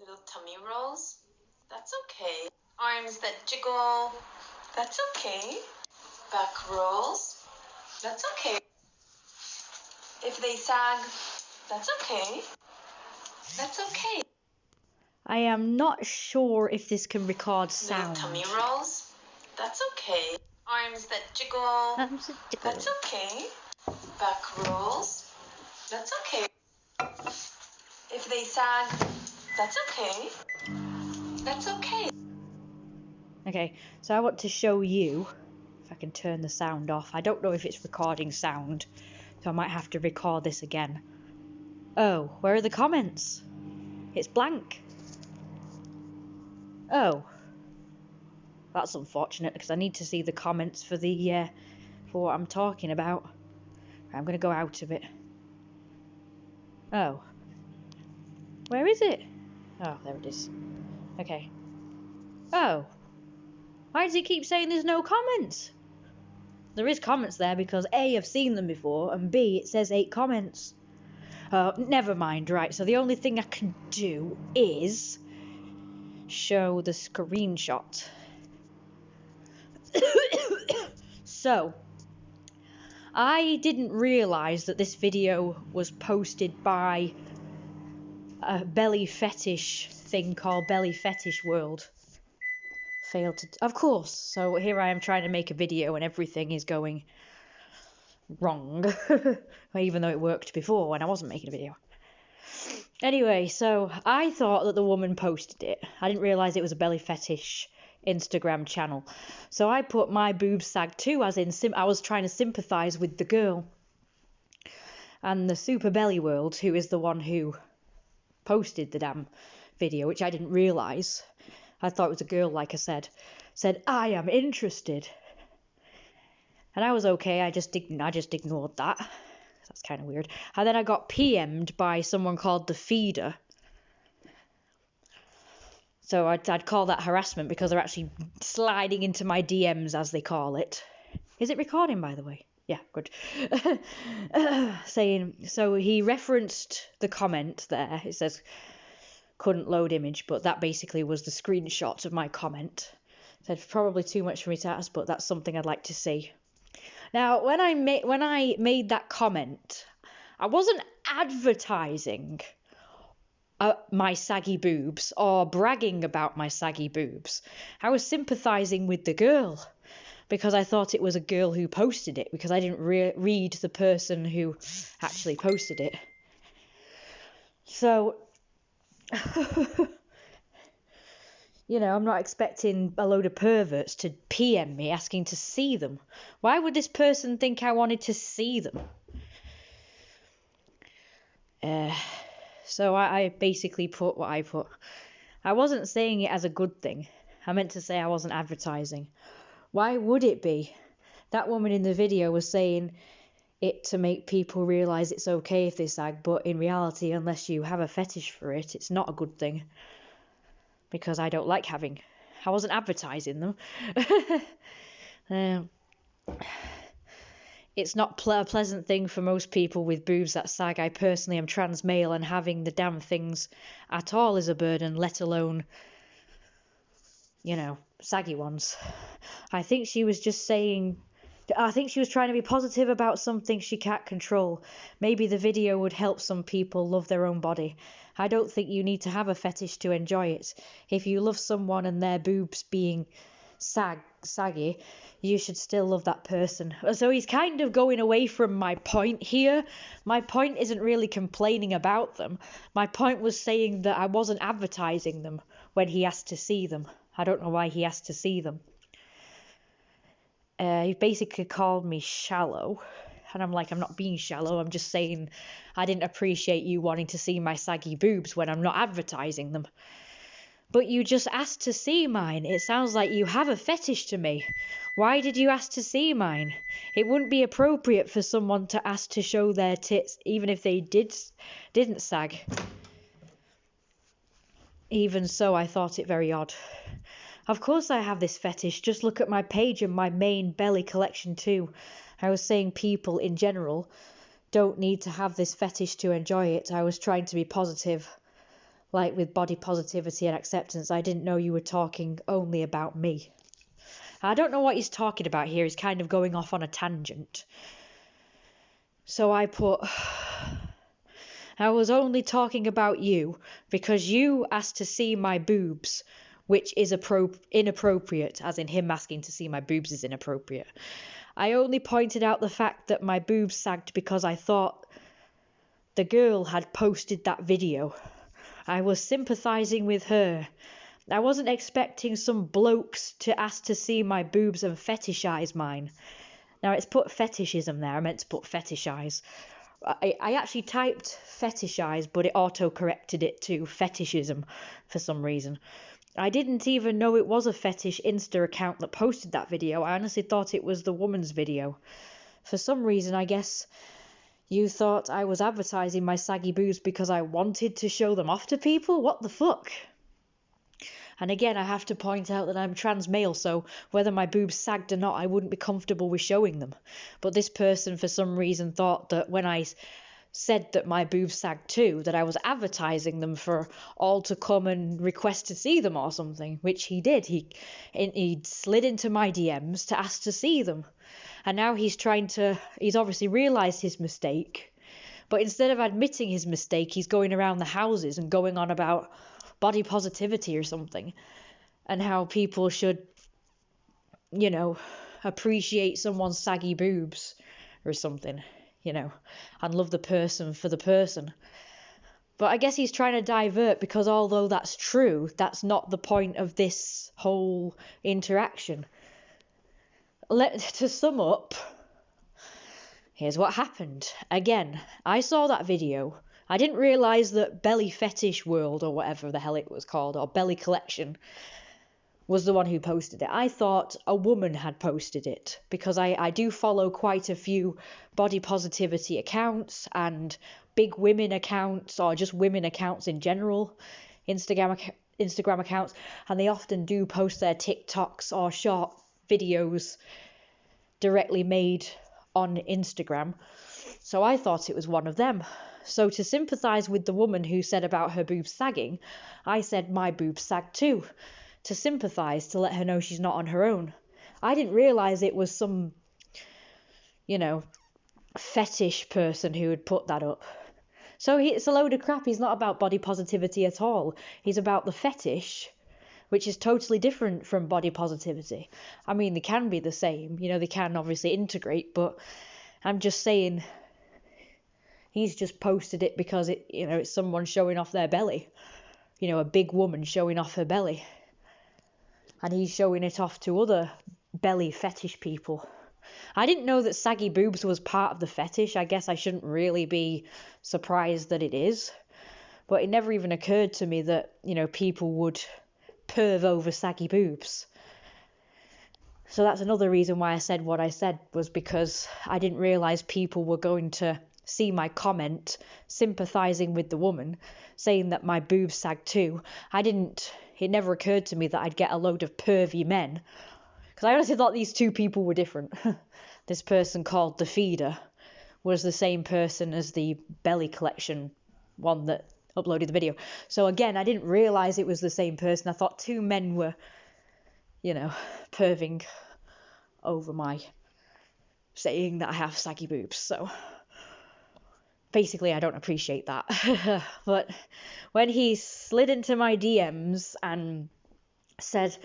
Little tummy rolls, that's okay. Arms that jiggle, that's okay. Back rolls, that's okay. If they sag, that's okay. That's okay. I am not sure if this can record sound. Little tummy rolls, that's okay. Arms that jiggle, that's okay. Back rolls, that's okay. If they sag, that's okay. That's okay. Okay, so I want to show you if I can turn the sound off. I don't know if it's recording sound, so I might have to record this again. Oh, where are the comments? It's blank. Oh, that's unfortunate because I need to see the comments for what I'm talking about. I'm gonna go out of it. Oh, where is it? Oh, there it is. Okay. Oh, why does it keep saying there's no comments? There is comments there because A, I've seen them before, and B, it says 8 comments. Never mind, right, so the only thing I can do is show the screenshot. So, I didn't realise that this video was posted by a belly fetish thing called Belly Fetish World. Failed to... Of course, so here I am trying to make a video and everything is going wrong. Even though it worked before when I wasn't making a video. Anyway, so I thought that the woman posted it. I didn't realise it was a belly fetish Instagram channel. So I put my boobs sag too, as in I was trying to sympathise with the girl. And the Super Belly World, who is the one who posted the damn video, which I didn't realise. I thought it was a girl, like I said I am interested. And I was okay, I just ignored that. That's kind of weird. And then I got PM'd by someone called The Feeder. So I'd call that harassment because they're actually sliding into my DMs, as they call it. Is it recording, by the way? Yeah, good. So he referenced the comment there. It says, couldn't load image, but that basically was the screenshot of my comment. It said, probably too much for me to ask, but that's something I'd like to see. Now, when I made that comment, I wasn't advertising my saggy boobs or bragging about my saggy boobs. I was sympathising with the girl because I thought it was a girl who posted it, because I didn't read the person who actually posted it. So, you know, I'm not expecting a load of perverts to PM me asking to see them. Why would this person think I wanted to see them? So I basically put what I put. I wasn't saying it as a good thing. I meant to say I wasn't advertising. Why would it be? That woman in the video was saying it to make people realise it's okay if they sag, but in reality, unless you have a fetish for it, it's not a good thing. Because I don't like having. I wasn't advertising them. It's not a pleasant thing for most people with boobs that sag. I personally am trans male, and having the damn things at all is a burden, let alone, you know, saggy ones. I think she was trying to be positive about something she can't control. Maybe the video would help some people love their own body. I don't think you need to have a fetish to enjoy it. If you love someone and their boobs being saggy, you should still love that person. So he's kind of going away from my point here. My point isn't really complaining about them. My point was saying that I wasn't advertising them when he asked to see them. I don't know why he asked to see them. He basically called me shallow. And I'm like, I'm not being shallow. I'm just saying I didn't appreciate you wanting to see my saggy boobs when I'm not advertising them. But you just asked to see mine. It sounds like you have a fetish to me. Why did you ask to see mine? It wouldn't be appropriate for someone to ask to show their tits, even if they didn't sag. Even so, I thought it very odd. Of course I have this fetish. Just look at my page and my main belly collection too. I was saying people in general don't need to have this fetish to enjoy it. I was trying to be positive. like with body positivity and acceptance, I didn't know you were talking only about me. I don't know what he's talking about here. He's kind of going off on a tangent. So I put, I was only talking about you because you asked to see my boobs, which is inappropriate, as in him asking to see my boobs is inappropriate. I only pointed out the fact that my boobs sagged because I thought the girl had posted that video. I was sympathising with her. I wasn't expecting some blokes to ask to see my boobs and fetishize mine. Now, it's put fetishism there. I meant to put fetishize. I actually typed fetishize, but it auto-corrected it to fetishism for some reason. I didn't even know it was a fetish Insta account that posted that video. I honestly thought it was the woman's video. For some reason, I guess you thought I was advertising my saggy boobs because I wanted to show them off to people? What the fuck? And again, I have to point out that I'm trans male, so whether my boobs sagged or not, I wouldn't be comfortable with showing them. But this person, for some reason, thought that when I said that my boobs sagged too, that I was advertising them for all to come and request to see them or something, which he did. He slid into my DMs to ask to see them. And now he's obviously realised his mistake. But instead of admitting his mistake, he's going around the houses and going on about body positivity or something, and how people should, appreciate someone's saggy boobs or something, and love the person for the person. But I guess he's trying to divert, because although that's true, that's not the point of this whole interaction. To sum up, here's what happened. Again, I saw that video. I didn't realise that Belly Fetish World, or whatever the hell it was called, or Belly Collection, was the one who posted it. I thought a woman had posted it, because I do follow quite a few body positivity accounts and big women accounts, or just women accounts in general, Instagram accounts, and they often do post their TikToks or short videos directly made on Instagram. So I thought it was one of them. So to sympathise with the woman who said about her boobs sagging, I said my boobs sag too, to sympathise, to let her know she's not on her own. I didn't realise it was some, fetish person who had put that up. So it's a load of crap. He's not about body positivity at all. He's about the fetish, which is totally different from body positivity. I mean, they can be the same. They can obviously integrate, but I'm just saying, he's just posted it because it's someone showing off their belly. A big woman showing off her belly. And he's showing it off to other belly fetish people. I didn't know that saggy boobs was part of the fetish. I guess I shouldn't really be surprised that it is. But it never even occurred to me that, people would perv over saggy boobs. So that's another reason why I said what I said, was because I didn't realise people were going to see my comment sympathising with the woman, saying that my boobs sag too. It never occurred to me that I'd get a load of pervy men, because I honestly thought these two people were different. This person called The Feeder was the same person as the Belly Collection one that uploaded the video. So again, I didn't realise it was the same person. I thought two men were, perving over my saying that I have saggy boobs. So basically, I don't appreciate that. But when he slid into my DMs and said,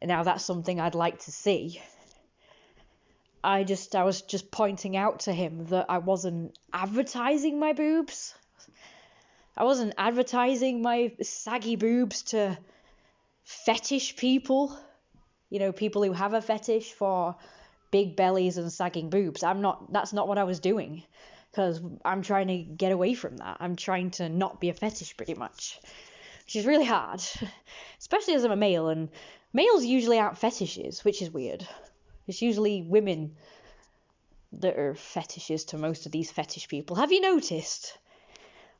now that's something I'd like to see, I was just pointing out to him that I wasn't advertising my boobs. I wasn't advertising my saggy boobs to fetish people. People who have a fetish for big bellies and sagging boobs. That's not what I was doing. Because I'm trying to get away from that. I'm trying to not be a fetish, pretty much. Which is really hard. Especially as I'm a male, and males usually aren't fetishes, which is weird. It's usually women that are fetishes to most of these fetish people. Have you noticed?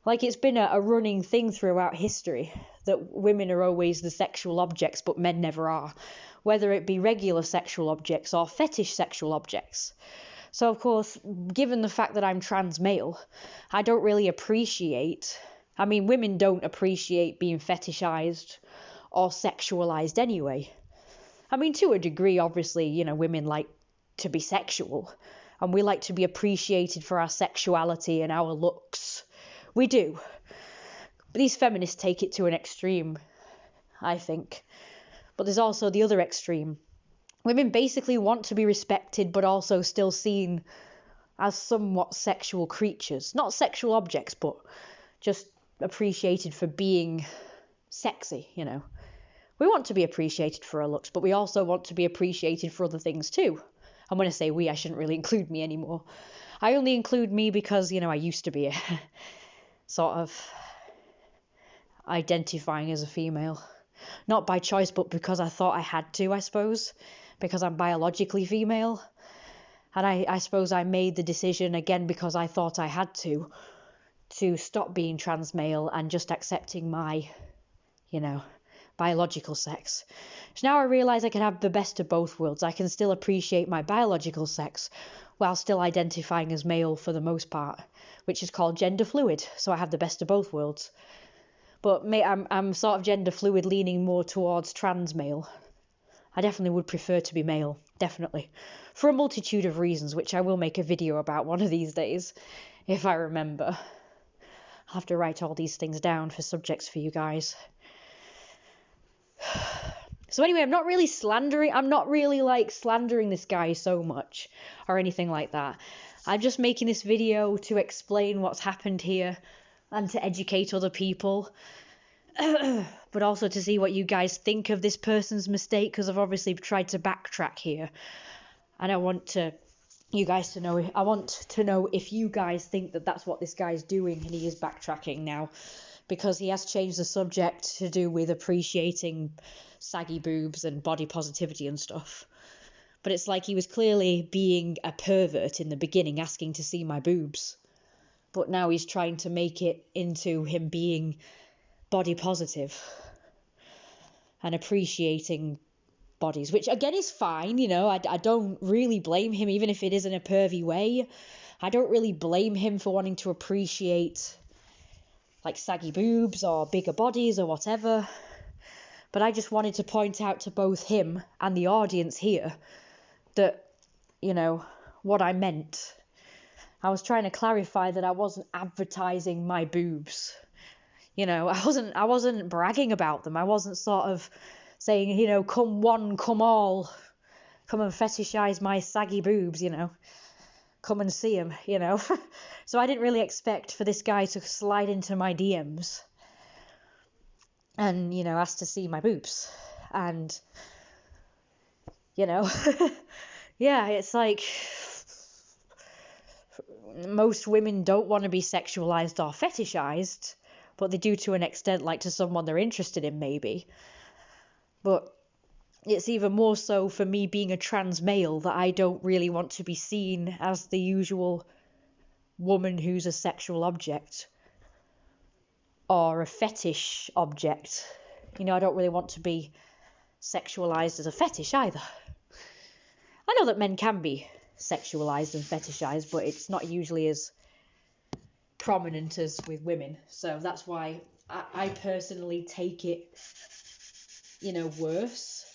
Like, it's been a running thing throughout history that women are always the sexual objects, but men never are. Whether it be regular sexual objects or fetish sexual objects. So, of course, given the fact that I'm trans male, I don't really appreciate I mean, women don't appreciate being fetishized or sexualized anyway. I mean, to a degree, obviously, you know, women like to be sexual, and we like to be appreciated for our sexuality and our looks. We do. But these feminists take it to an extreme, I think. But there's also the other extreme. Women basically want to be respected, but also still seen as somewhat sexual creatures. Not sexual objects, but just appreciated for being sexy, you know. We want to be appreciated for our looks, but we also want to be appreciated for other things too. And when I say we, I shouldn't really include me anymore. I only include me because, you know, I used to be sort of identifying as a female. Not by choice, but because I thought I had to, I suppose. Because I'm biologically female. And I suppose I made the decision, again, because I thought I had to stop being trans male and just accepting my, you know, biological sex. So now I realise I can have the best of both worlds. I can still appreciate my biological sex while still identifying as male for the most part, which is called gender fluid. So I have the best of both worlds. But I'm sort of gender fluid, leaning more towards trans male. I definitely would prefer to be male, definitely. For a multitude of reasons, which I will make a video about one of these days, if I remember. I'll have to write all these things down for subjects for you guys. So anyway, I'm not really slandering this guy so much, or anything like that. I'm just making this video to explain what's happened here, and to educate other people. But also to see what you guys think of this person's mistake, because I've obviously tried to backtrack here. And I want you guys to know, I want to know if you guys think that that's what this guy's doing and he is backtracking now. Because he has changed the subject to do with appreciating saggy boobs and body positivity and stuff. But it's like he was clearly being a pervert in the beginning, asking to see my boobs. But now he's trying to make it into him being body positive and appreciating bodies, which again is fine, you know. I don't really blame him, even if it is in a pervy way. I don't really blame him for wanting to appreciate like saggy boobs or bigger bodies or whatever. But I just wanted to point out to both him and the audience here that, you know, what I meant. I was trying to clarify that I wasn't advertising my boobs. You know, I wasn't bragging about them. I wasn't sort of saying, you know, come one, come all, come and fetishize my saggy boobs, you know. Come and see them, you know. So I didn't really expect for this guy to slide into my DMs and, you know, ask to see my boobs. And, you know, yeah, it's like most women don't want to be sexualized or fetishized, but they do to an extent, like to someone they're interested in, maybe. But it's even more so for me being a trans male that I don't really want to be seen as the usual woman who's a sexual object or a fetish object. You know, I don't really want to be sexualized as a fetish either. I know that men can be sexualized and fetishized, but it's not usually as prominent as with women. So that's why I personally take it, you know, worse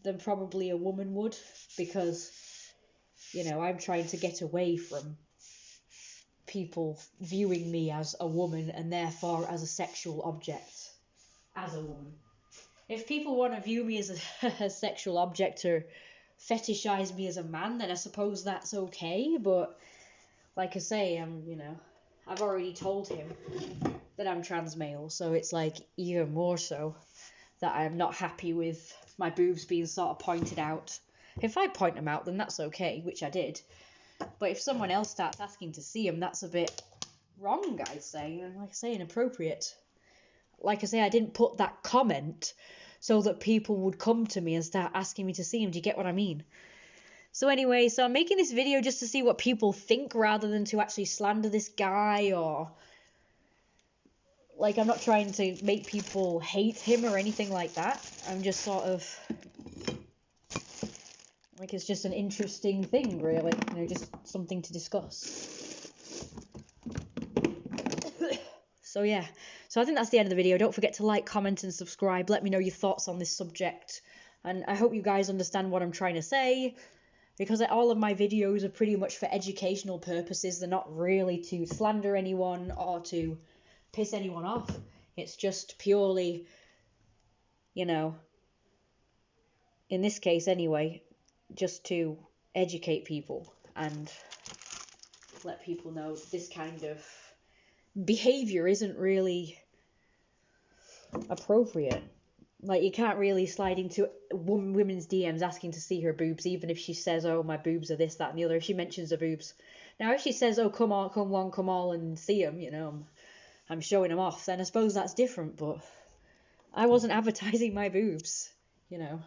than probably a woman would, because, you know, I'm trying to get away from people viewing me as a woman and therefore as a sexual object as a woman. If people want to view me as a sexual object or fetishize me as a man, then I suppose that's okay. But like I say, you know, I've already told him that I'm trans male, so it's like even more so that I'm not happy with my boobs being sort of pointed out. If I point them out, then that's okay, which I did. But if someone else starts asking to see them, that's a bit wrong, I'd say. Like I say, inappropriate. Like I say, I didn't put that comment so that people would come to me and start asking me to see them. Do you get what I mean? So anyway, so I'm making this video just to see what people think rather than to actually slander this guy, or like, I'm not trying to make people hate him or anything like that. I'm just sort of like, it's just an interesting thing, really, you know, just something to discuss. So yeah, So I think that's the end of the video. Don't forget to like, comment and subscribe. Let me know your thoughts on this subject. And I hope you guys understand what I'm trying to say, because all of my videos are pretty much for educational purposes. They're not really to slander anyone or to piss anyone off. It's just purely, you know, in this case anyway, just to educate people and let people know this kind of behavior isn't really appropriate. Like, you can't really slide into women's DMs asking to see her boobs, even if she says, oh, my boobs are this, that, and the other, if she mentions her boobs. Now, if she says, oh, come on, come on, come all and see them, you know, I'm showing them off, then I suppose that's different, but I wasn't advertising my boobs, you know.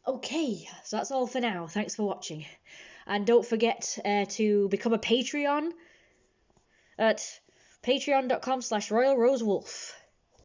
Okay, so that's all for now. Thanks for watching. And don't forget to become a Patreon at patreon.com/royalrosewolf.